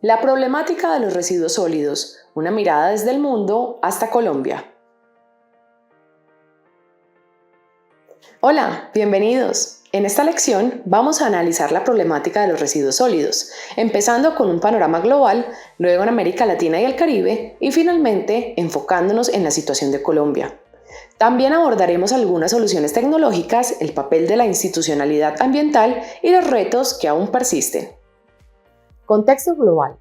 La problemática de los residuos sólidos, una mirada desde el mundo hasta Colombia. Hola, bienvenidos. En esta lección vamos a analizar la problemática de los residuos sólidos, empezando con un panorama global, luego en América Latina y el Caribe y finalmente enfocándonos en la situación de Colombia. También abordaremos algunas soluciones tecnológicas, el papel de la institucionalidad ambiental y los retos que aún persisten. Contexto global.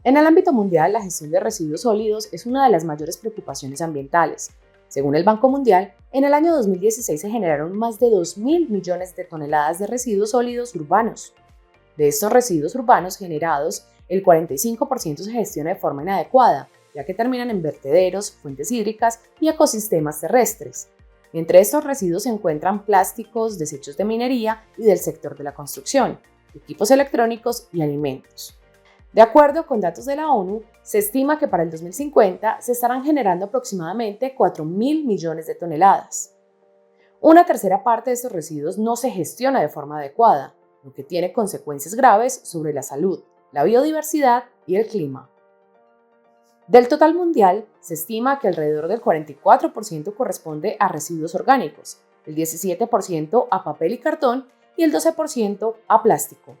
En el ámbito mundial, la gestión de residuos sólidos es una de las mayores preocupaciones ambientales. Según el Banco Mundial, en el año 2016 se generaron más de 2.000 millones de toneladas de residuos sólidos urbanos. De estos residuos urbanos generados, el 45% se gestiona de forma inadecuada, ya que terminan en vertederos, fuentes hídricas y ecosistemas terrestres. Entre estos residuos se encuentran plásticos, desechos de minería y del sector de la construcción, equipos electrónicos y alimentos. De acuerdo con datos de la ONU, se estima que para el 2050 se estarán generando aproximadamente 4.000 millones de toneladas. Una tercera parte de estos residuos no se gestiona de forma adecuada, lo que tiene consecuencias graves sobre la salud, la biodiversidad y el clima. Del total mundial, se estima que alrededor del 44% corresponde a residuos orgánicos, el 17% a papel y cartón y el 12% a plástico.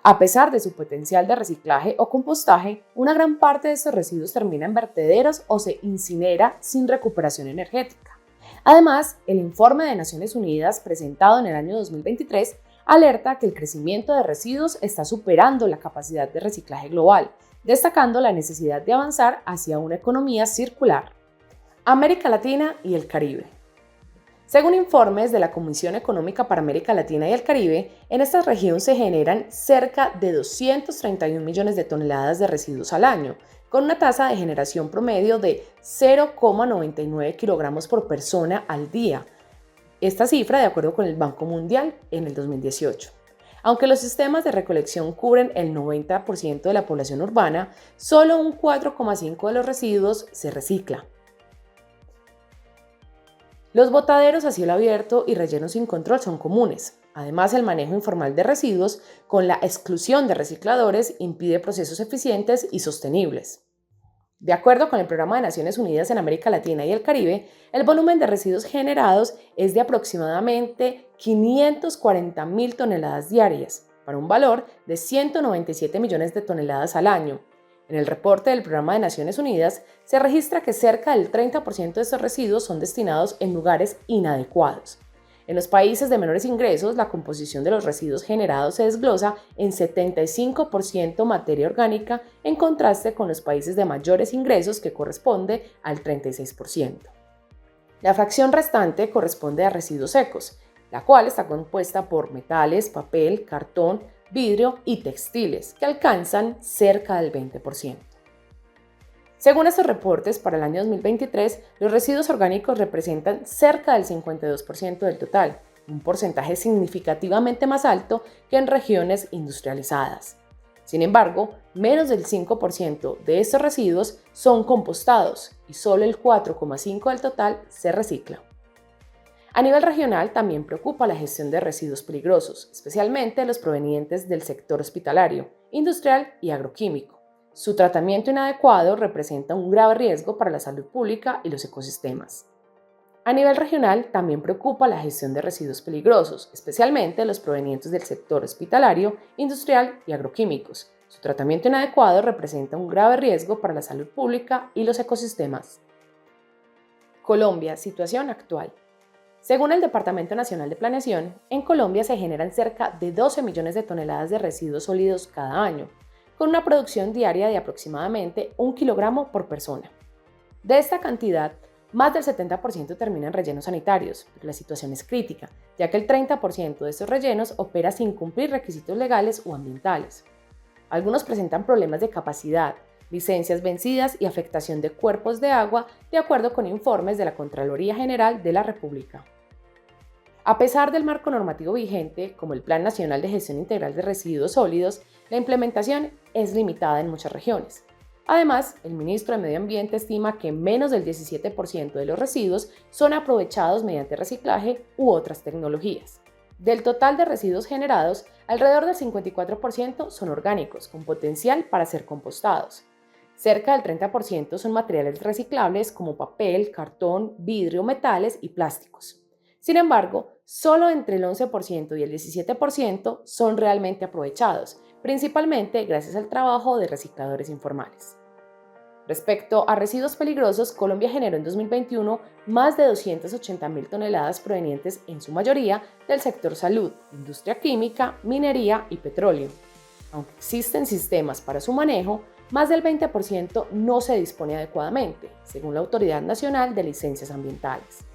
A pesar de su potencial de reciclaje o compostaje, una gran parte de estos residuos termina en vertederos o se incinera sin recuperación energética. Además, el informe de Naciones Unidas presentado en el año 2023 alerta que el crecimiento de residuos está superando la capacidad de reciclaje global, destacando la necesidad de avanzar hacia una economía circular. América Latina y el Caribe. Según informes de la Comisión Económica para América Latina y el Caribe, en esta región se generan cerca de 231 millones de toneladas de residuos al año, con una tasa de generación promedio de 0,99 kilogramos por persona al día. Esta cifra de acuerdo con el Banco Mundial en el 2018. Aunque los sistemas de recolección cubren el 90% de la población urbana, solo un 4,5% de los residuos se recicla. Los botaderos a cielo abierto y rellenos sin control son comunes. Además, el manejo informal de residuos con la exclusión de recicladores impide procesos eficientes y sostenibles. De acuerdo con el Programa de Naciones Unidas en América Latina y el Caribe, el volumen de residuos generados es de aproximadamente 540.000 toneladas diarias, para un valor de 197 millones de toneladas al año. En el reporte del Programa de Naciones Unidas se registra que cerca del 30% de estos residuos son destinados en lugares inadecuados. En los países de menores ingresos, la composición de los residuos generados se desglosa en 75% materia orgánica, en contraste con los países de mayores ingresos, que corresponde al 36%. La fracción restante corresponde a residuos secos, la cual está compuesta por metales, papel, cartón, vidrio y textiles, que alcanzan cerca del 20%. Según estos reportes, para el año 2023, los residuos orgánicos representan cerca del 52% del total, un porcentaje significativamente más alto que en regiones industrializadas. Sin embargo, menos del 5% de estos residuos son compostados y solo el 4,5% del total se recicla. A nivel regional también preocupa la gestión de residuos peligrosos, especialmente los provenientes del sector hospitalario, industrial y agroquímico. Su tratamiento inadecuado representa un grave riesgo para la salud pública y los ecosistemas. A nivel regional también preocupa la gestión de residuos peligrosos, especialmente los provenientes del sector hospitalario, industrial y agroquímicos. Su tratamiento inadecuado representa un grave riesgo para la salud pública y los ecosistemas. Colombia, situación actual. Según el Departamento Nacional de Planeación, en Colombia se generan cerca de 12 millones de toneladas de residuos sólidos cada año, con una producción diaria de aproximadamente 1 kilogramo por persona. De esta cantidad, más del 70% termina en rellenos sanitarios, pero la situación es crítica, ya que el 30% de estos rellenos opera sin cumplir requisitos legales o ambientales. Algunos presentan problemas de capacidad, licencias vencidas y afectación de cuerpos de agua, de acuerdo con informes de la Contraloría General de la República. A pesar del marco normativo vigente, como el Plan Nacional de Gestión Integral de Residuos Sólidos, la implementación es limitada en muchas regiones. Además, el ministro de Medio Ambiente estima que menos del 17% de los residuos son aprovechados mediante reciclaje u otras tecnologías. Del total de residuos generados, alrededor del 54% son orgánicos, con potencial para ser compostados. Cerca del 30% son materiales reciclables como papel, cartón, vidrio, metales y plásticos. Sin embargo, solo entre el 11% y el 17% son realmente aprovechados, principalmente gracias al trabajo de recicladores informales. Respecto a residuos peligrosos, Colombia generó en 2021 más de 280.000 toneladas provenientes en su mayoría del sector salud, industria química, minería y petróleo. Aunque existen sistemas para su manejo, más del 20% no se dispone adecuadamente, según la Autoridad Nacional de Licencias Ambientales.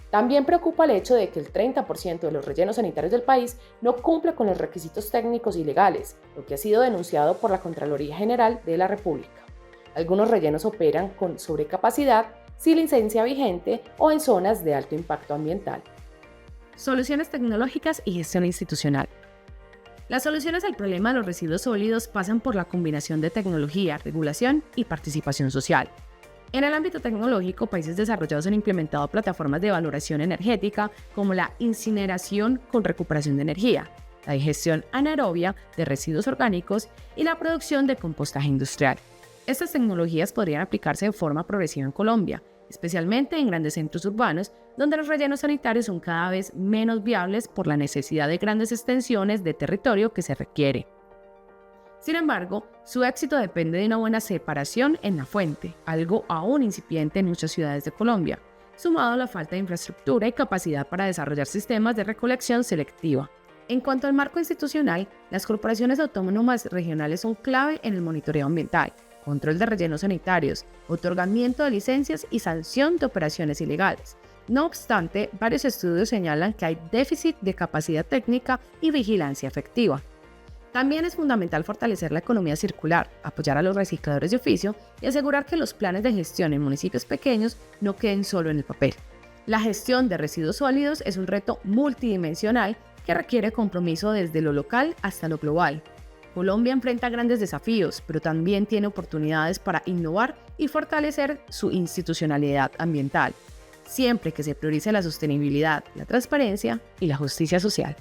También preocupa el hecho de que el 30% de los rellenos sanitarios del país no cumple con los requisitos técnicos y legales, lo que ha sido denunciado por la Contraloría General de la República. Algunos rellenos operan con sobrecapacidad, sin licencia vigente o en zonas de alto impacto ambiental. Soluciones tecnológicas y gestión institucional. Las soluciones al problema de los residuos sólidos pasan por la combinación de tecnología, regulación y participación social. En el ámbito tecnológico, países desarrollados han implementado plataformas de valoración energética como la incineración con recuperación de energía, la digestión anaerobia de residuos orgánicos y la producción de compostaje industrial. Estas tecnologías podrían aplicarse de forma progresiva en Colombia, especialmente en grandes centros urbanos, donde los rellenos sanitarios son cada vez menos viables por la necesidad de grandes extensiones de territorio que se requiere. Sin embargo, su éxito depende de una buena separación en la fuente, algo aún incipiente en muchas ciudades de Colombia, sumado a la falta de infraestructura y capacidad para desarrollar sistemas de recolección selectiva. En cuanto al marco institucional, las corporaciones autónomas regionales son clave en el monitoreo ambiental, control de rellenos sanitarios, otorgamiento de licencias y sanción de operaciones ilegales. No obstante, varios estudios señalan que hay déficit de capacidad técnica y vigilancia efectiva. También es fundamental fortalecer la economía circular, apoyar a los recicladores de oficio y asegurar que los planes de gestión en municipios pequeños no queden solo en el papel. La gestión de residuos sólidos es un reto multidimensional que requiere compromiso desde lo local hasta lo global. Colombia enfrenta grandes desafíos, pero también tiene oportunidades para innovar y fortalecer su institucionalidad ambiental, siempre que se priorice la sostenibilidad, la transparencia y la justicia social.